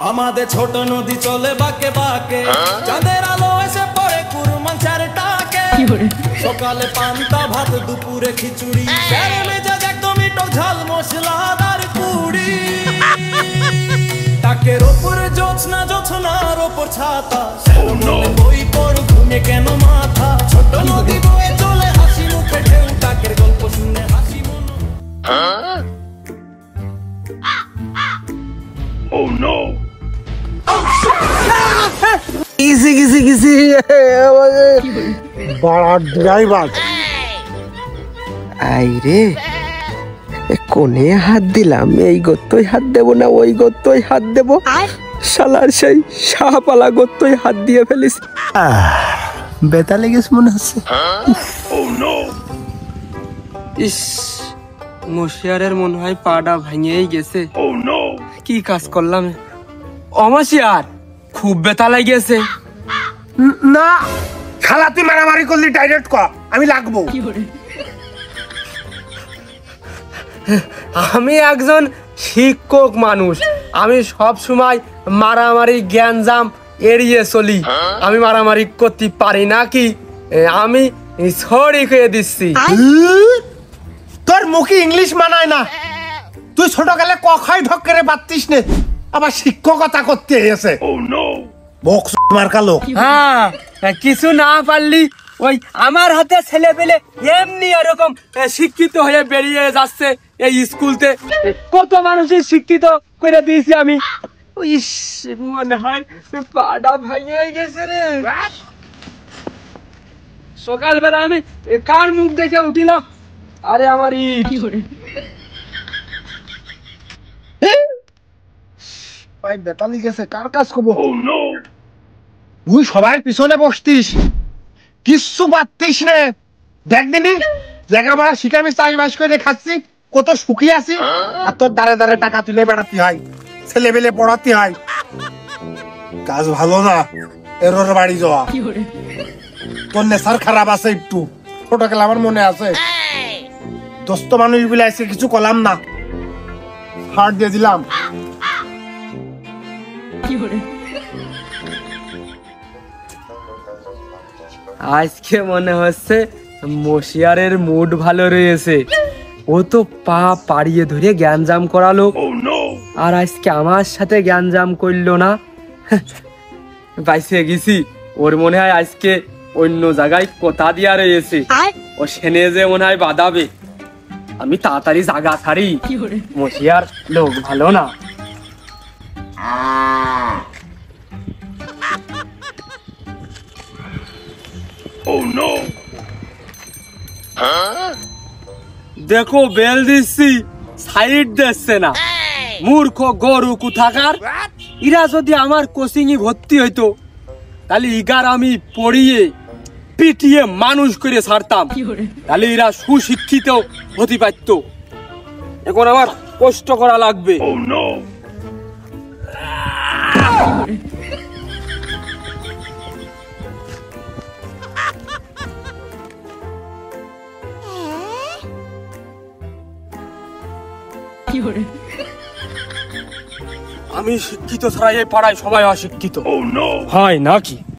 আমাদের ছোট নদী চলে বাঁকে বাঁকে, চাঁদের আলো এসে পড়ে কুরমান চারটাকে। সকালে পান্তা ভাত, দুপুরে খিচুড়ি, মেজাজ একদমই টক ঝাল মশলাদার পুরি। তাকের ওপরে জোছনা, জোছনার ওপর ছাতা, বই পড় ঘুমে কেন মাথা। ছোট নদী বয়ে চলে হাসি মুখে ঢেউ, তাকের গল্প শুনে হাসি মন। Oh no! কিসি বড় ড্রাইভার আইরে কোনে হাত দিলাম, এই গত্তই হাত দেব না ওই গত্তই হাত দেব, শালার সেই শাহপালা গত্তই হাত দিয়ে ফেলিস। বেতা লেগেছে মনে হচ্ছে। ইস, মশিয়ারের মনে হয় পাটা ভাঙিয়েই গেছে। কি কাজ করলাম অমাশিয়ার, খুব বেতা লাগিয়েছে। না খালা তুই মারামারি করলি, ডাইরেক্ট কর আমি লাগবো। আমি একজন শিক্ষক মানুষ, আমি সব সময় মারামারি জ্ঞানজাম এড়িয়ে চলি। আমি মারামারি করতে পারি নাকি? আমি সরি করে দিচ্ছি। তোর মুখে ইংলিশ মানায় না, তুই ছোটকালে কখাই ঢক করে পারতিস নে, আবার শিক্ষকতা করতে এসে বক্স মার্কা লোক। হ্যাঁ, কিছু না পারলি ওই আমার হাতে ছেলে পেলে এমনি এরকম শিক্ষিত হয়ে বেরিয়ে যাচ্ছে এই স্কুলতে। কত মানুষের শিক্ষিত করে দিয়েছি আমি। ইস, মনে হয় পাটা ভেঙে গেছে রে। সকালবেলা আমি কার মুখ দেখে উঠিলাম, আরে আমার বেতালি গেছে, কার কাজ করবো? তুই সবাই পিছনে বসতিস, কিচ্ছু পারতিস রে। দেখ দিনি জায়গা ভাড়া শিখামি চাষবাস করে খাচ্ছি, কত সুখী আছি। আর তোর দাঁড়ে দাঁড়ে টাকা তুলে বেড়াতে হয়, ছেলে পেলে পড়াতে হয়। কাজ ভালো না, এর বাড়ি যাওয়া। তোর নেশার খারাপ আছে একটু, ছোটকালে আমার মনে আছে। দোস্ত মানুষ বলে আজকে কিছু করলাম না, হাট দিয়ে দিলাম। আজকে মনে হচ্ছে মশিয়ারের মুড ভালো রয়েছে। ও তো পা পাড়িয়ে ধরে জ্ঞানজাম করালো, আর আজকে আমার সাথে জ্ঞানজাম করলো না। বাইসে গেছি, ওর মনে হয় আজকে অন্য জায়গায় কথা দিয়া রয়েছে। ও সেনে যে মনে হয় বাঁধাবে। আমি তাড়াতাড়ি জায়গা ছাড়ি, মশিয়ার লোক ভালো না। দেখো বেল দিচ্ছি, সাইড দিচ্ছে না। মূর্খ গরু কোথাকার। এরা যদি আমার কোচিং এ ভর্তি হইতো, তাহলে ইগার আমি পড়িয়ে পিটিয়ে মানুষ করে ছাড়তাম, তাহলে এরা সুশিক্ষিত হতে পারতো। এখন আমার কষ্ট করা লাগবে। আমি শিক্ষিত ছাড়া এই পাড়ায় সবাই অশিক্ষিত হয় নাকি?